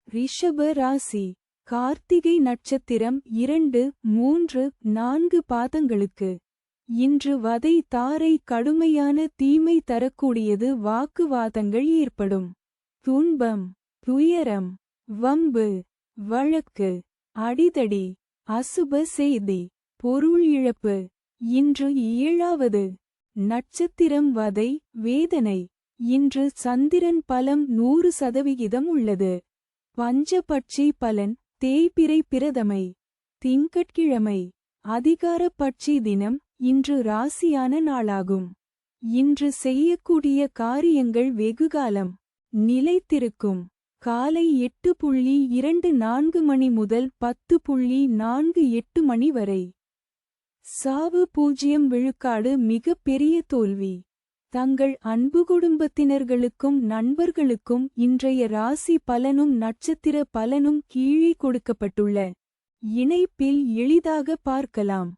ரிஷப ராசி. கார்த்திகை நட்சத்திரம் 2, 3, 4 பாதங்களுக்கு. இன்று வதை தாரை கடுமையான தீமை தரக்கூடியது. வாக்குவாதங்கள் ஏற்படும். துன்பம், துயரம், வம்பு, வழக்கு, அடிதடி, அசுப செய்தி, பொருள் இழப்பு. இன்று 7வது நட்சத்திரம் வதை, வேதனை. இன்று சந்திரன் பலம் 100% உள்ளது. பஞ்சபட்சி பலன், தேய்பிறை பிரதமை, திங்கட்கிழமை. அதிகார பட்சி தினம். இன்று ராசியான நாளாகும். இன்று செய்யக்கூடிய காரியங்கள் வெகுகாலம் நிலைத்திருக்கும். காலை 8:24 மணி முதல் 10:48 மணி வரை. சாவு 0 விழுக்காடு. மிக பெரிய தோல்வி. தங்கள் அன்பு குடும்பத்தினர்களுக்கும் நண்பர்களுக்கும் இன்றைய ராசி பலனும் நட்சத்திர பலனும் கீழே கொடுக்கப்பட்டுள்ள இணைப்பில் எளிதாக பார்க்கலாம்.